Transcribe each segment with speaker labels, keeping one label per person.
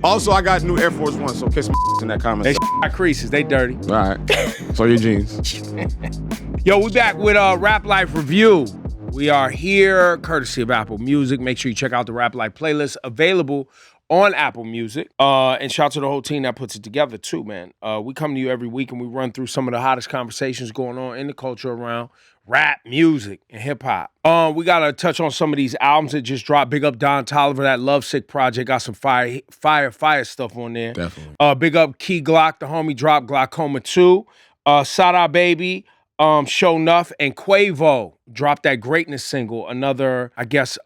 Speaker 1: Also, I got new Air Force One, so kiss my in that comment.
Speaker 2: They got creases. They dirty.
Speaker 1: All right. So your jeans.
Speaker 2: Yo, we back with Rap Life Review. We are here courtesy of Apple Music. Make sure you check out the Rap Life playlist available on Apple Music. And shout out to the whole team that puts it together too, man. We come to you every week and we run through some of the hottest conversations going on in the culture around rap, music, and hip-hop. We got to touch on some of these albums that just dropped. Big up Don Toliver, that Lovesick project. Got some fire stuff on there.
Speaker 1: Definitely.
Speaker 2: Big up Key Glock, the homie dropped Glockoma 2. Sada Baby, Show Nuff, and Quavo dropped that Greatness single. Another, I guess,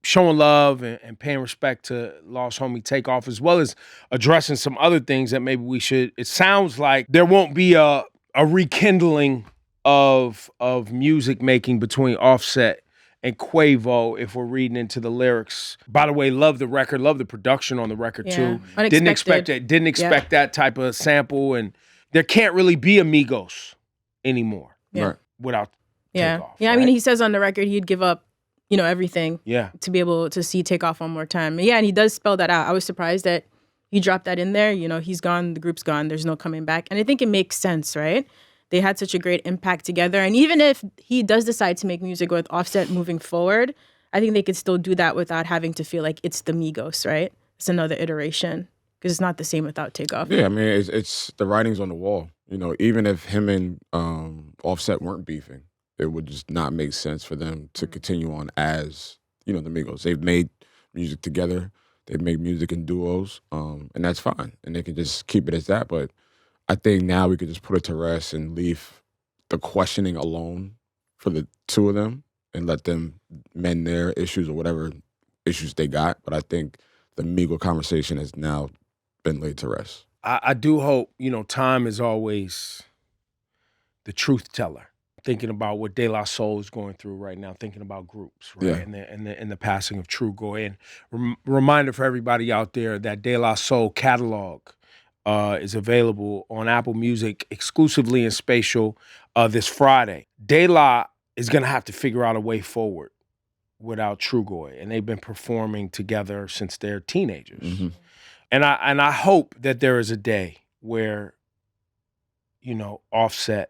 Speaker 2: showing love and paying respect to lost homie Takeoff, as well as addressing some other things that maybe we should. It sounds like there won't be a rekindling of music making between Offset and Quavo if we're reading into the lyrics. By the way, love the record, love the production on the record too.
Speaker 3: Unexpected.
Speaker 2: Didn't expect that type of sample, and there can't really be amigos anymore without Takeoff.
Speaker 3: Yeah,
Speaker 2: right?
Speaker 3: I mean, he says on the record he'd give up, everything to be able to see Takeoff one more time. Yeah, and he does spell that out. I was surprised that he dropped that in there. He's gone, the group's gone, there's no coming back. And I think it makes sense, right? They had such a great impact together. And even if he does decide to make music with Offset moving forward, I think they could still do that without having to feel like it's the Migos, right? It's another iteration because it's not the same without Takeoff.
Speaker 1: Yeah, I mean, it's the writing's on the wall. Even if him and Offset weren't beefing, it would just not make sense for them to continue on as, the Migos. They've made music together. They've made music in duos, and that's fine. And they can just keep it as that. But I think now we could just put it to rest and leave the questioning alone for the two of them and let them mend their issues or whatever issues they got. But I think the Migo conversation has now been laid to rest.
Speaker 2: I do hope, time is always the truth teller. Thinking about what De La Soul is going through right now, thinking about groups, right?
Speaker 1: Yeah.
Speaker 2: And the passing of Trugoy. And reminder for everybody out there that De La Soul catalog is available on Apple Music exclusively in Spatial this Friday. De La is going to have to figure out a way forward without Trugoy. And they've been performing together since they're teenagers.
Speaker 1: Mm-hmm.
Speaker 2: And I hope that there is a day where, Offset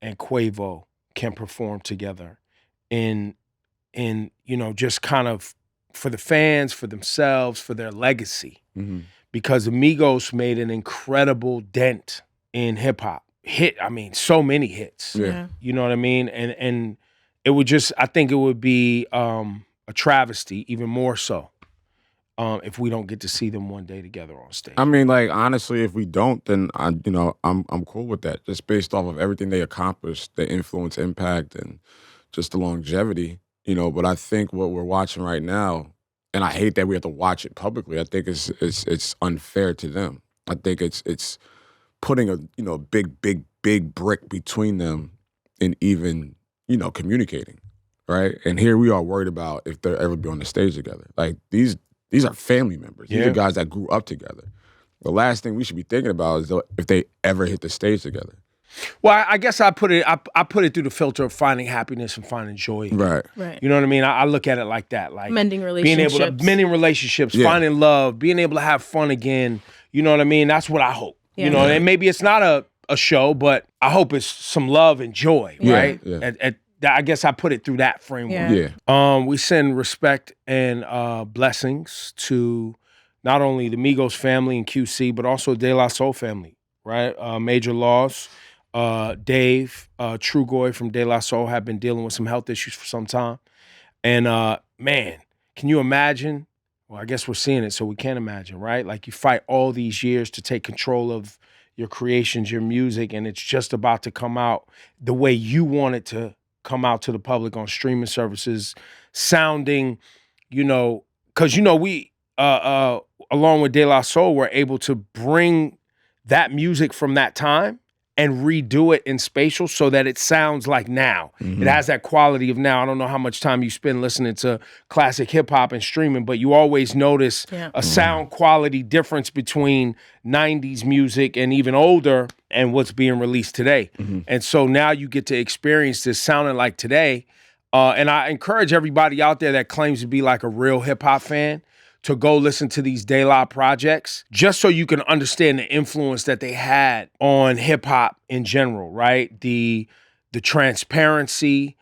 Speaker 2: and Quavo can perform together in just kind of for the fans, for themselves, for their legacy.
Speaker 1: Mm-hmm.
Speaker 2: Because Migos made an incredible dent in hip hop. So many hits.
Speaker 1: Yeah.
Speaker 2: You know what I mean? And it would I think it would be a travesty, even more so, if we don't get to see them one day together on stage.
Speaker 1: I mean, like, honestly, if we don't, then I'm cool with that. Just based off of everything they accomplished, the influence, impact, and just the longevity. But I think what we're watching right now, and I hate that we have to watch it publicly. I think it's unfair to them. I think it's putting a big brick between them in even communicating, right? And here we are worried about if they'll ever be on the stage together. Like these are family members. These are guys that grew up together. The last thing we should be thinking about is if they ever hit the stage together.
Speaker 2: Well, I guess I put it through the filter of finding happiness and finding joy.
Speaker 1: Right.
Speaker 2: You know what I mean? I look at it like that, like
Speaker 3: mending relationships,
Speaker 2: finding love, being able to have fun again. You know what I mean? That's what I hope.
Speaker 3: Yeah.
Speaker 2: And maybe it's not a show, but I hope it's some love and joy, right?
Speaker 1: Yeah.
Speaker 2: I guess I put it through that framework.
Speaker 1: Yeah.
Speaker 2: We send respect and blessings to not only the Migos family and QC, but also De La Soul family, right? Major loss. Dave, Trugoy from De La Soul have been dealing with some health issues for some time. And man, can you imagine? Well, I guess we're seeing it, so we can't imagine, right? Like you fight all these years to take control of your creations, your music, and it's just about to come out the way you want it to come out to the public on streaming services, sounding, because we, along with De La Soul, were able to bring that music from that time and redo it in Spatial so that it sounds like now.
Speaker 1: Mm-hmm.
Speaker 2: It has that quality of now. I don't know how much time you spend listening to classic hip hop and streaming, but you always notice a sound quality difference between 90s music and even older and what's being released today.
Speaker 1: Mm-hmm.
Speaker 2: And so now you get to experience this sounding like today. And I encourage everybody out there that claims to be like a real hip hop fan to go listen to these De La projects, just so you can understand the influence that they had on hip hop in general, right? The transparency,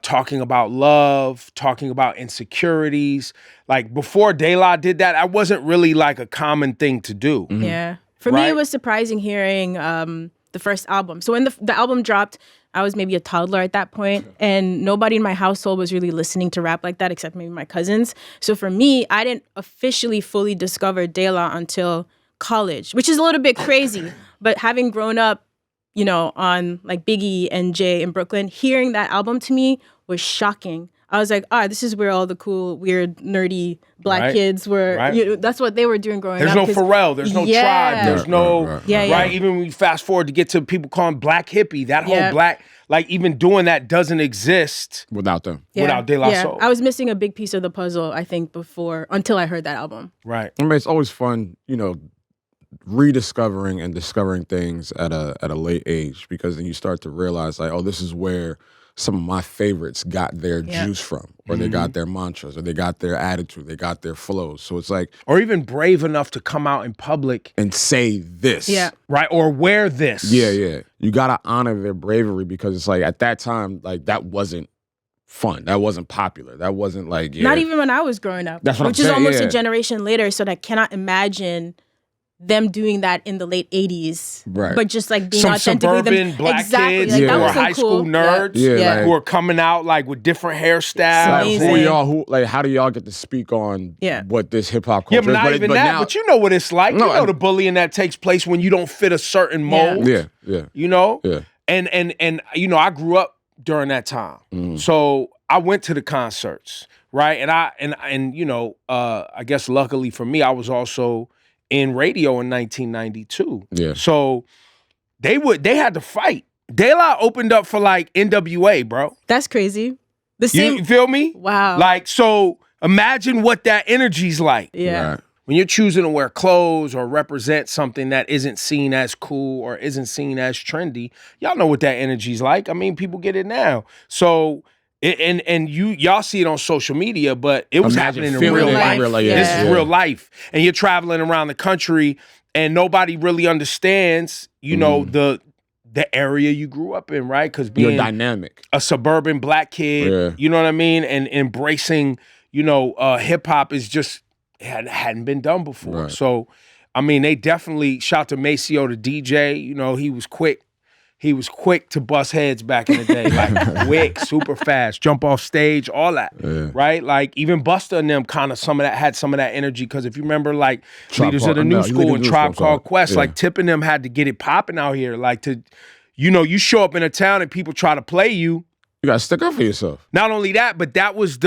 Speaker 2: talking about love, talking about insecurities. Like before De La did that wasn't really like a common thing to do.
Speaker 3: Mm-hmm. Yeah. For me, it was surprising hearing the first album. So when the album dropped, I was maybe a toddler at that point, and nobody in my household was really listening to rap like that except maybe my cousins. So for me, I didn't officially fully discover De La until college, which is a little bit crazy. But having grown up, you know, on like Biggie and Jay in Brooklyn, hearing that album to me was shocking. I was like, this is where all the cool, weird, nerdy black kids were.
Speaker 2: Right.
Speaker 3: You know, that's what they were doing growing
Speaker 2: up. There's no Pharrell. There's no Tribe. There's no, right? Even when you fast forward to get to people calling black hippie, that whole black, like even doing that doesn't exist
Speaker 1: without them.
Speaker 2: Without De La Soul.
Speaker 3: I was missing a big piece of the puzzle, I think, until I heard that album.
Speaker 2: Right.
Speaker 1: I mean, it's always fun, you know, rediscovering and discovering things at a late age, because then you start to realize like, oh, this is where some of my favorites got their juice from, or they got their mantras, or they got their attitude, they got their flows. So it's like,
Speaker 2: or even brave enough to come out in public
Speaker 1: and say this,
Speaker 2: right, or wear this.
Speaker 1: Yeah. You gotta honor their bravery, because it's like at that time, like that wasn't fun, that wasn't popular, that wasn't like
Speaker 3: not even when I was growing up.
Speaker 1: That's what
Speaker 3: which
Speaker 1: I'm saying,
Speaker 3: is almost a generation later. So I cannot imagine them doing that in the late 80s,
Speaker 1: right?
Speaker 3: But just like being
Speaker 2: some
Speaker 3: authentically
Speaker 2: suburban black kids
Speaker 3: like,
Speaker 2: who
Speaker 3: that
Speaker 2: are
Speaker 3: was so
Speaker 2: high school nerds,
Speaker 1: like,
Speaker 2: who are coming out like with different hairstyles.
Speaker 1: Like, how do y'all get to speak on what this hip hop culture?
Speaker 2: Yeah, but not even that. But you know what it's like. You know the bullying that takes place when you don't fit a certain mold.
Speaker 1: Yeah.
Speaker 2: You know.
Speaker 1: Yeah.
Speaker 2: And you know, I grew up during that time, so I went to the concerts, right? And you know, I guess luckily for me, I was also in radio in 1992.
Speaker 1: Yeah.
Speaker 2: So they had to fight. De La opened up for like NWA, bro.
Speaker 3: That's crazy.
Speaker 2: You feel me?
Speaker 3: Wow.
Speaker 2: Like, so imagine what that energy's like.
Speaker 3: Yeah.
Speaker 1: Right.
Speaker 2: When you're choosing to wear clothes or represent something that isn't seen as cool or isn't seen as trendy, y'all know what that energy's like. I mean, people get it now. So and y'all see it on social media, but it was happening in real life. This is real life. And you're traveling around the country and nobody really understands, you know, the area you grew up in, right? Because being
Speaker 1: dynamic,
Speaker 2: a suburban black kid, you know what I mean? And embracing, you know, hip hop is just hadn't been done before.
Speaker 1: Right.
Speaker 2: So, I mean, they definitely shout to Maceo, the DJ, you know, he was quick. He was quick to bust heads back in the day, like quick, super fast, jump off stage, all that, right? Like even Busta and them had some of that energy. Because if you remember, like Leaders of the New School and Tribe Called Quest, like Tip and them had to get it popping out here. Like you know, you show up in a town and people try to play you.
Speaker 1: You gotta stick up for yourself.
Speaker 2: Not only that, but that was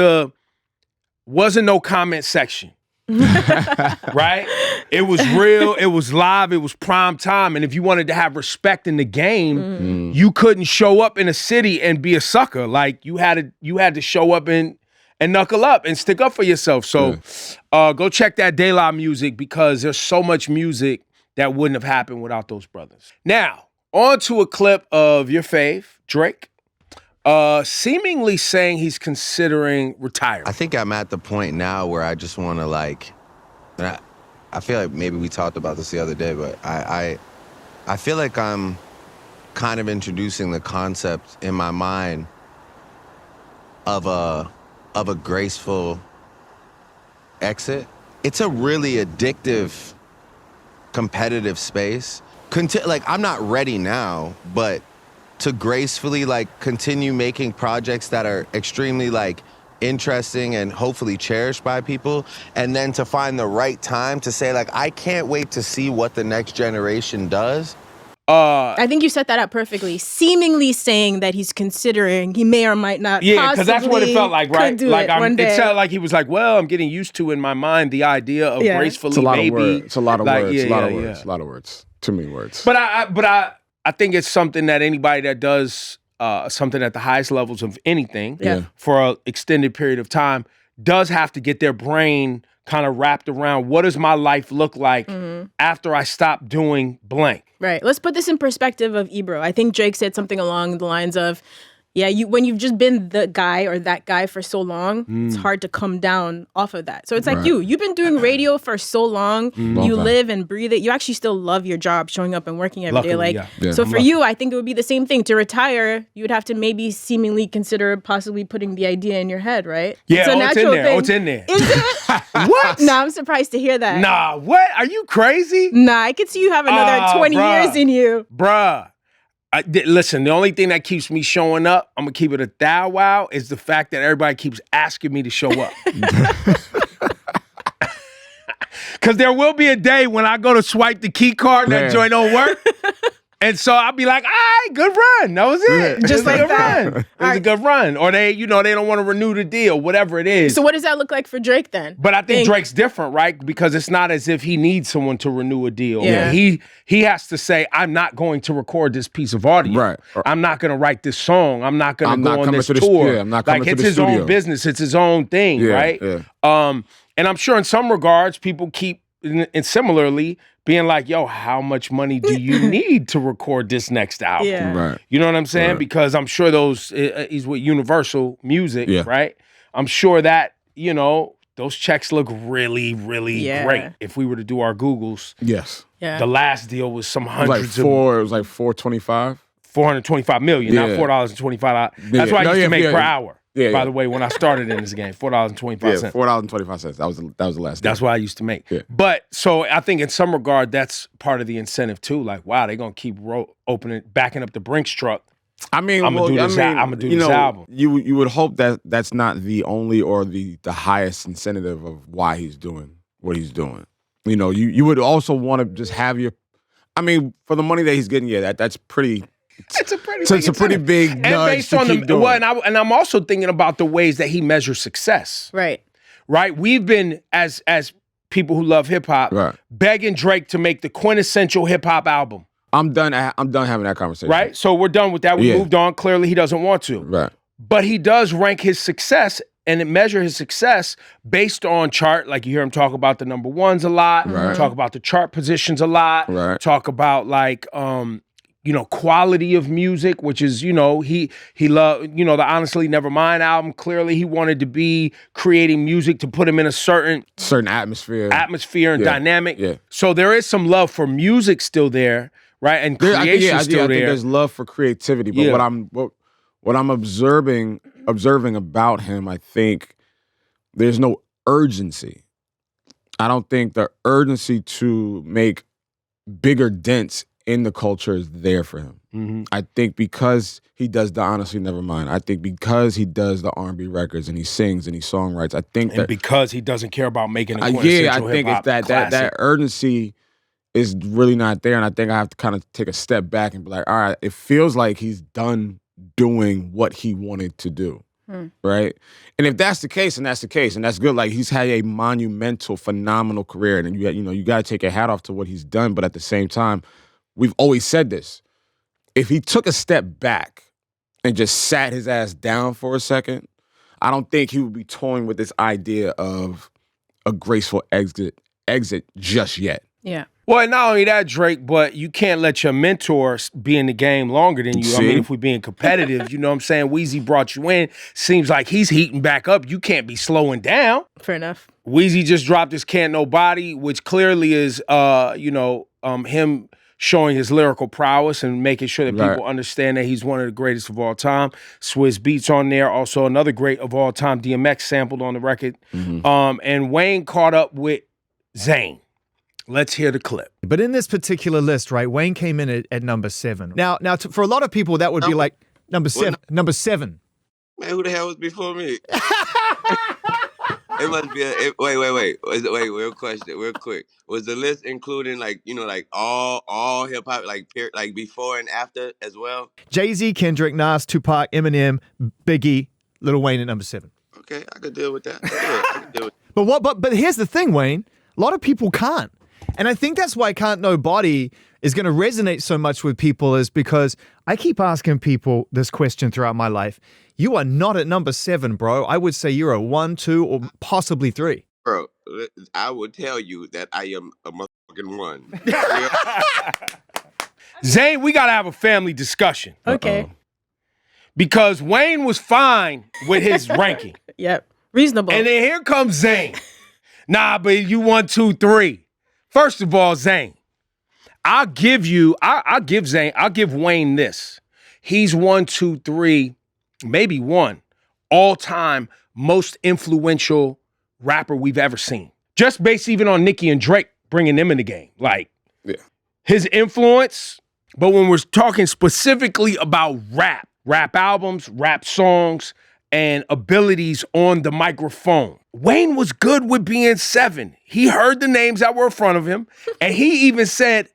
Speaker 2: wasn't no comment section. Right? It was real, it was live, it was prime time. And if you wanted to have respect in the game, you couldn't show up in a city and be a sucker. Like you had to show up and knuckle up and stick up for yourself. So go check that De La music, because there's so much music that wouldn't have happened without those brothers. Now, on to a clip of your fave, Drake. Seemingly saying he's considering retiring.
Speaker 4: I think I'm at the point now where I just want to and I feel like maybe we talked about this the other day, but I feel like I'm kind of introducing the concept in my mind of a graceful exit. It's a really addictive, competitive space. I'm not ready now, but to gracefully continue making projects that are extremely interesting and hopefully cherished by people, and then to find the right time to say I can't wait to see what the next generation does.
Speaker 3: I think you set that up perfectly. Seemingly saying that he's considering, he may or might not.
Speaker 2: Yeah, because that's what it felt like, right?
Speaker 3: It
Speaker 2: sounded like he was like, well, I'm getting used to in my mind the idea of gracefully, maybe.
Speaker 1: It's a lot of words. It's a lot of words. Too many words.
Speaker 2: But I think it's something that anybody that does something at the highest levels of anything for an extended period of time does have to get their brain kind of wrapped around, what does my life look like after I stop doing blank?
Speaker 3: Right. Let's put this in perspective of Ebro. I think Drake said something along the lines of, Yeah, when you've just been the guy or that guy for so long, it's hard to come down off of that. So it's like you've been doing radio for so long, you live and breathe it. You actually still love your job, showing up and working every day. Like, so for you, I think it would be the same thing. To retire, you would have to maybe seemingly consider possibly putting the idea in your head, right?
Speaker 2: Yeah,
Speaker 3: it's a natural thing.
Speaker 2: It's in there.
Speaker 3: Is it?
Speaker 2: What?
Speaker 3: Nah, I'm surprised to hear that.
Speaker 2: Nah, what? Are you crazy?
Speaker 3: Nah, I could see you have another 20 years in you.
Speaker 2: Bruh. Listen, the only thing that keeps me showing up, I'm going to keep it a thou wow, is the fact that everybody keeps asking me to show up. Because there will be a day when I go to swipe the key card and that joint don't work. And so I'll be like, all right, good run. That was it.
Speaker 3: Just like that.
Speaker 2: It was a good run. Or they don't want to renew the deal, whatever it is.
Speaker 3: So what does that look like for Drake then?
Speaker 2: But I think Drake's different, right? Because it's not as if he needs someone to renew a deal.
Speaker 3: Yeah.
Speaker 2: He has to say, I'm not going to record this piece of audio.
Speaker 1: Right.
Speaker 2: I'm not going to write this song. I'm not going to go on this
Speaker 1: to
Speaker 2: tour.
Speaker 1: I'm not coming
Speaker 2: like,
Speaker 1: to
Speaker 2: it's
Speaker 1: the
Speaker 2: his
Speaker 1: studio.
Speaker 2: own business. It's his own thing, right?
Speaker 1: Yeah.
Speaker 2: And I'm sure in some regards, people keep, and similarly, being like, yo, how much money do you need to record this next album?
Speaker 3: Yeah.
Speaker 1: Right.
Speaker 2: You know what I'm saying?
Speaker 1: Right.
Speaker 2: Because I'm sure he's with Universal Music, right? I'm sure that, those checks look really, really great. If we were to do our Googles.
Speaker 1: Yes.
Speaker 3: Yeah.
Speaker 2: The last deal was some hundreds
Speaker 1: it was like $425.
Speaker 2: $425 million, not $4.25. That's what I used to make per hour.
Speaker 1: Yeah,
Speaker 2: by the way, when I started in this game, $4.25.
Speaker 1: Yeah, $4.25. That was the last.
Speaker 2: That's what I used to make. Yeah. But so I think in some regard, that's part of the incentive too. Like, wow, they're gonna keep backing up the Brinks truck.
Speaker 1: I mean,
Speaker 2: I'm gonna do this album.
Speaker 1: You would hope that that's not the only or the highest incentive of why he's doing what he's doing. You would also want to just have for the money that he's getting, that's pretty.
Speaker 2: It's a pretty
Speaker 1: big nudge
Speaker 2: and based on and I'm also thinking about the ways that he measures success.
Speaker 3: Right.
Speaker 2: We've been as people who love hip hop begging Drake to make the quintessential hip hop album.
Speaker 1: I'm done having that conversation.
Speaker 2: Right? So we're done with that. We moved on. Clearly he doesn't want to.
Speaker 1: Right.
Speaker 2: But he does rank his success and measure his success based on chart. Like you hear him talk about the number ones a lot, talk about the chart positions a lot, talk about like quality of music, which is, he loved, the Honestly Nevermind album. Clearly he wanted to be creating music to put him in a certain
Speaker 1: atmosphere
Speaker 2: and dynamic.
Speaker 1: Yeah.
Speaker 2: So there is some love for music still there, right? And creation still there.
Speaker 1: I think there's love for creativity, but what I'm observing about him, I think there's no urgency. I don't think the urgency to make bigger dents in the culture is there for him. Mm-hmm. I think because he does the Honestly Nevermind, I think because he does the R&B records and he sings and he songwrites, I think that
Speaker 2: because he doesn't care about making a quintessential
Speaker 1: I think it's that urgency is really not there, and I think I have to kind of take a step back and be like, all right, it feels like he's done doing what he wanted to do. Right? And if that's the case, and that's the case, and that's good. Like, he's had a monumental, phenomenal career, and you got to take your hat off to what he's done. But at the same time, we've always said this. If he took a step back and just sat his ass down for a second, I don't think he would be toying with this idea of a graceful exit just yet.
Speaker 3: Yeah.
Speaker 2: Well, and not only that, Drake, but you can't let your mentor be in the game longer than you.
Speaker 1: See?
Speaker 2: I mean, if we're being competitive, you know what I'm saying? Weezy brought you in. Seems like he's heating back up. You can't be slowing down.
Speaker 3: Fair enough.
Speaker 2: Weezy just dropped his Can't Nobody, which clearly is, him showing his lyrical prowess and making sure that people understand that he's one of the greatest of all time. Swizz Beatz on there, also another great of all time. DMX sampled on the record. Mm-hmm. And Wayne caught up with Zane. Let's hear the clip.
Speaker 5: But in this particular list, right, Wayne came in at number 7. Now, for a lot of people, that would be like number 7. Number 7.
Speaker 4: Man, who the hell was before me? It must be wait. Real question, real quick. Was the list including all hip hop, like before and after as well?
Speaker 5: Jay-Z, Kendrick, Nas, Tupac, Eminem, Biggie, Lil Wayne at number 7.
Speaker 4: Okay, I could deal with that. I could deal with
Speaker 5: that. But here's the thing, Wayne. A lot of people can't. And I think that's why Can't Nobody is going to resonate so much with people, is because I keep asking people this question throughout my life. You are not at number 7, bro. I would say you're a 1, 2, or possibly 3.
Speaker 4: Bro, I would tell you that I am a motherfucking 1.
Speaker 2: Zane, we got to have a family discussion.
Speaker 3: Okay.
Speaker 2: Because Wayne was fine with his ranking.
Speaker 3: Yep. Reasonable.
Speaker 2: And then here comes Zane. Nah, but you 1, 2, 3. First of all, Zane, I'll give Wayne this. He's 1, 2, 3, maybe 1 all-time most influential rapper we've ever seen. Just based even on Nicki and Drake bringing them in the game. Like, his influence, but when we're talking specifically about rap albums, rap songs, and abilities on the microphone, Wayne was good with being 7. He heard the names that were in front of him, and he even said,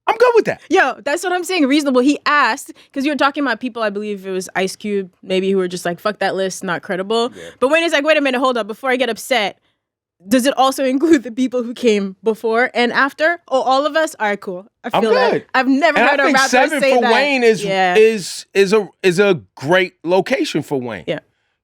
Speaker 2: I'm good with that.
Speaker 3: Yo, that's what I'm saying. Reasonable. He asked, because you were talking about people, I believe it was Ice Cube, maybe, who were just like, fuck that list, not credible. Yeah. But Wayne is like, wait a minute, hold up. Before I get upset, does it also include the people who came before and after? Oh, all of us? All right, cool. I feel good. I've never heard a rapper say that.
Speaker 2: 7 for Wayne is a great location for Wayne.
Speaker 3: Yeah.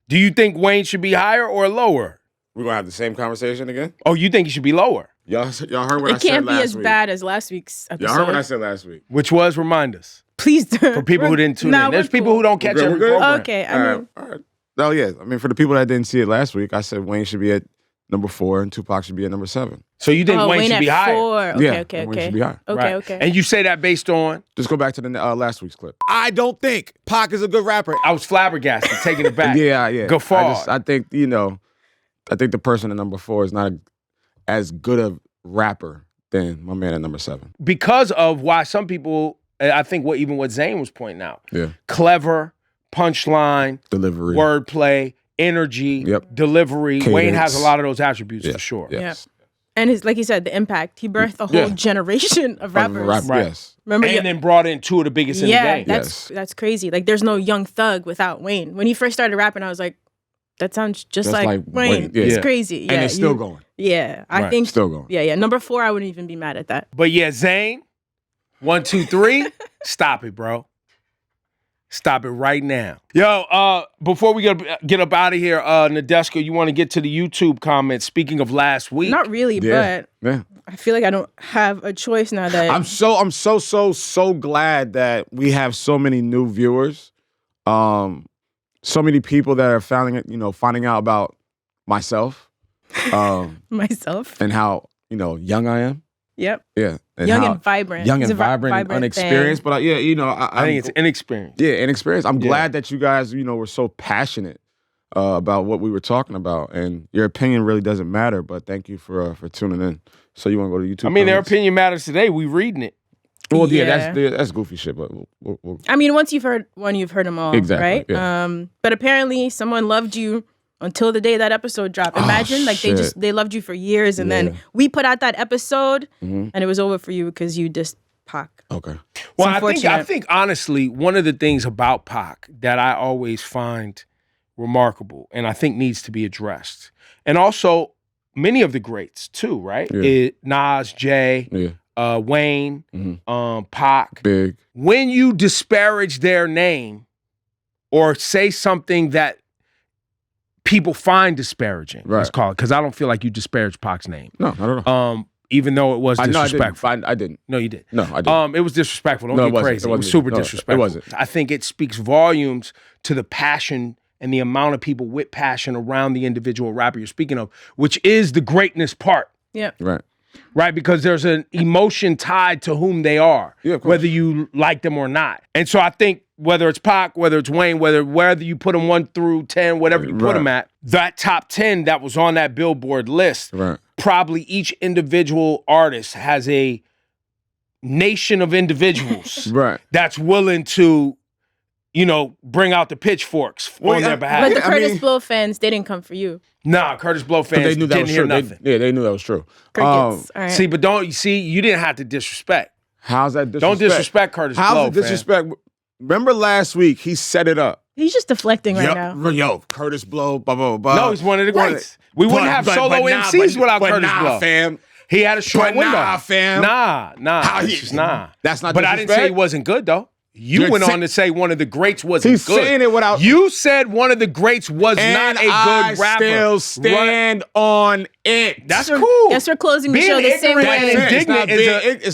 Speaker 2: Do you think Wayne should be higher or lower?
Speaker 1: We're going to have the same conversation again?
Speaker 2: Oh, you think he should be lower?
Speaker 1: Y'all heard what I said last week.
Speaker 3: It can't be as bad as last week's episode.
Speaker 1: Y'all heard what I said last week.
Speaker 2: Which was, remind us.
Speaker 3: Please do.
Speaker 2: For people who didn't tune in. There's people who don't catch every program.
Speaker 3: Okay,
Speaker 1: all right. Oh, yeah. I mean, for the people that didn't see it last week, I said Wayne should be at number 4 and Tupac should be at number 7.
Speaker 2: So you think Wayne should be higher?
Speaker 3: 4. Okay.
Speaker 1: Wayne should be higher.
Speaker 3: Okay.
Speaker 2: And you say that based on?
Speaker 1: Just go back to the last week's clip. I don't think Pac is a good rapper.
Speaker 2: I was flabbergasted, taking it back.
Speaker 1: Yeah.
Speaker 2: Guffaw.
Speaker 1: I think, I think the person at number 4 is not as good a rapper than my man at number 7.
Speaker 2: Because of why some people, I think what Zane was pointing out.
Speaker 1: Yeah.
Speaker 2: Clever, punchline,
Speaker 1: delivery,
Speaker 2: wordplay, energy, delivery. Cadence. Wayne has a lot of those attributes for sure.
Speaker 1: Yes.
Speaker 3: Yeah. And his, like you said, the impact. He birthed a whole generation of rappers.
Speaker 2: Right.
Speaker 1: Yes.
Speaker 2: Remember, and then brought in 2 of the biggest in the game.
Speaker 3: That's crazy. Like, there's no Young Thug without Wayne. When he first started rapping, I was like, that sounds just like Wayne.
Speaker 1: Yeah.
Speaker 3: It's crazy. Yeah,
Speaker 1: and it's still going.
Speaker 3: Yeah. I think
Speaker 1: still going.
Speaker 3: Yeah. Number 4, I wouldn't even be mad at that.
Speaker 2: But yeah, Zane, 1, 2, 3, stop it, bro. Stop it right now. Yo, before we get up out of here, Nadeska, you want to get to the YouTube comments? Speaking of last week.
Speaker 3: Not really, but I feel like I don't have a choice now that
Speaker 1: I'm so glad that we have so many new viewers. So many people that are finding out about myself.
Speaker 3: Myself.
Speaker 1: And how, young I am.
Speaker 3: Yep.
Speaker 1: Yeah.
Speaker 3: Young and vibrant.
Speaker 1: Young and vibrant and unexperienced. Thing. But
Speaker 2: I think it's inexperienced.
Speaker 1: Yeah, inexperienced. I'm glad that you guys, were so passionate about what we were talking about. And your opinion really doesn't matter, but thank you for tuning in. So you want to go to YouTube?
Speaker 2: I mean, their opinion matters today. We reading it.
Speaker 1: Well, that's goofy shit, but we'll
Speaker 3: I mean, once you've heard one, you've heard them all,
Speaker 1: exactly,
Speaker 3: right?
Speaker 1: Yeah.
Speaker 3: But apparently someone loved you until the day that episode dropped. Imagine, they loved you for years, and then we put out that episode, and it was over for you because you dissed Pac.
Speaker 1: Okay.
Speaker 2: Well, I think honestly, one of the things about Pac that I always find remarkable, and I think needs to be addressed, and also many of the greats too, right?
Speaker 1: Yeah.
Speaker 2: Nas, Jay, Wayne, Pac.
Speaker 1: Big.
Speaker 2: When you disparage their name or say something that people find disparaging, let's call it, because I don't feel like you disparaged Pac's name.
Speaker 1: No, I don't know.
Speaker 2: Even though it was disrespectful.
Speaker 1: I didn't.
Speaker 2: No, you did.
Speaker 1: No, I didn't.
Speaker 2: It was disrespectful. Don't get crazy. It was super disrespectful.
Speaker 1: It wasn't.
Speaker 2: I think it speaks volumes to the passion and the amount of people with passion around the individual rapper you're speaking of, which is the greatness part.
Speaker 3: Yeah.
Speaker 2: Right, because there's an emotion tied to whom they are, whether you like them or not. And so I think whether it's Pac, whether it's Wayne, whether you put them 1 through 10, whatever you put them at, that top 10 that was on that Billboard list, probably each individual artist has a nation of individuals that's willing to, bring out the pitchforks on their behalf.
Speaker 3: But the Curtis Blow fans, they didn't come for you.
Speaker 2: Nah, Curtis Blow fans
Speaker 1: they knew that
Speaker 2: didn't
Speaker 1: was
Speaker 2: hear
Speaker 1: true.
Speaker 2: nothing.
Speaker 1: They knew that was true.
Speaker 3: Crickets. All right.
Speaker 2: See, but you didn't have to disrespect.
Speaker 1: How's that disrespect?
Speaker 2: Don't disrespect Curtis Blow,
Speaker 1: How's it disrespect? Remember last week, he set it up.
Speaker 3: He's just deflecting right now.
Speaker 1: Yo, Curtis Blow, blah, blah, blah.
Speaker 2: No, he's one of the greats. We wouldn't have solo MCs without Curtis Blow.
Speaker 1: Fam.
Speaker 2: He had a short window.
Speaker 1: Nah, fam.
Speaker 2: Nah.
Speaker 1: That's not disrespect.
Speaker 2: But I didn't say he wasn't good, though. You went on to say one of the greats wasn't
Speaker 1: He's
Speaker 2: good.
Speaker 1: saying it without...
Speaker 2: You said one of the greats was not a good rapper.
Speaker 1: I still stand on it.
Speaker 2: That's cool.
Speaker 3: Guess we're closing the
Speaker 2: Being
Speaker 3: show the same
Speaker 2: ignorant
Speaker 3: way.
Speaker 2: and indignant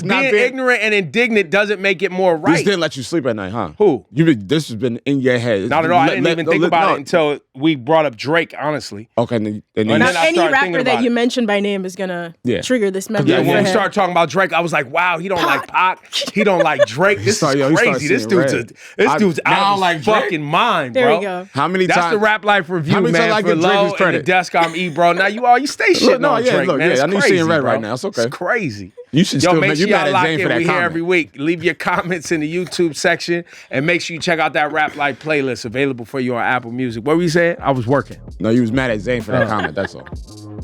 Speaker 1: being
Speaker 2: ignorant and indignant doesn't make it more right.
Speaker 1: This didn't let you sleep at night, huh?
Speaker 2: Who?
Speaker 1: This has been in your head.
Speaker 2: Not at all. I didn't even think about it until we brought up Drake, honestly.
Speaker 1: Okay.
Speaker 2: And
Speaker 3: Not
Speaker 2: then I
Speaker 3: any
Speaker 2: started
Speaker 3: rapper
Speaker 2: thinking
Speaker 3: that
Speaker 2: about
Speaker 3: you
Speaker 2: it.
Speaker 3: mentioned by name is gonna trigger this memory.
Speaker 2: Yeah,
Speaker 3: for
Speaker 2: when we
Speaker 3: him.
Speaker 2: started talking about Drake, I was like, wow, he don't like Pac. He don't like Drake. This is crazy. This dude's out of his fucking mind, bro.
Speaker 3: There we go.
Speaker 1: How many
Speaker 2: That's
Speaker 1: times?
Speaker 2: the Rap Life review, man.
Speaker 1: times I
Speaker 2: For
Speaker 1: give Drake
Speaker 2: Low
Speaker 1: his credit?
Speaker 2: and Nadeska, I'm Ebro. Now you stay shitting on Drake, man. It's
Speaker 1: I know you're
Speaker 2: crazy,
Speaker 1: seeing red
Speaker 2: bro.
Speaker 1: right now. It's okay.
Speaker 2: It's crazy.
Speaker 1: You should
Speaker 2: Yo,
Speaker 1: still
Speaker 2: make sure
Speaker 1: you mad
Speaker 2: y'all
Speaker 1: at
Speaker 2: lock
Speaker 1: Zane
Speaker 2: in.
Speaker 1: for that
Speaker 2: We here
Speaker 1: comment.
Speaker 2: every week. Leave your comments in the YouTube section and make sure you check out that Rap Life playlist available for you on Apple Music. What were you saying? I was working.
Speaker 1: No, you was mad at Zane for that comment. That's all.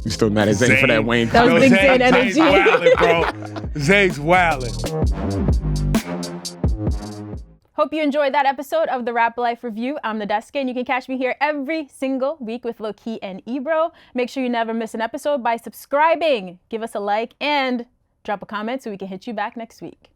Speaker 1: You still mad at Zane for that Wayne
Speaker 3: That was
Speaker 1: comment.
Speaker 3: big Zane energy.
Speaker 2: Zane's wildin', bro. Zane's wildin'.
Speaker 6: Hope you enjoyed that episode of the Rap Life Review. I'm Nadeska, and you can catch me here every single week with Lowkey and Ebro. Make sure you never miss an episode by subscribing, give us a like, and drop a comment so we can hit you back next week.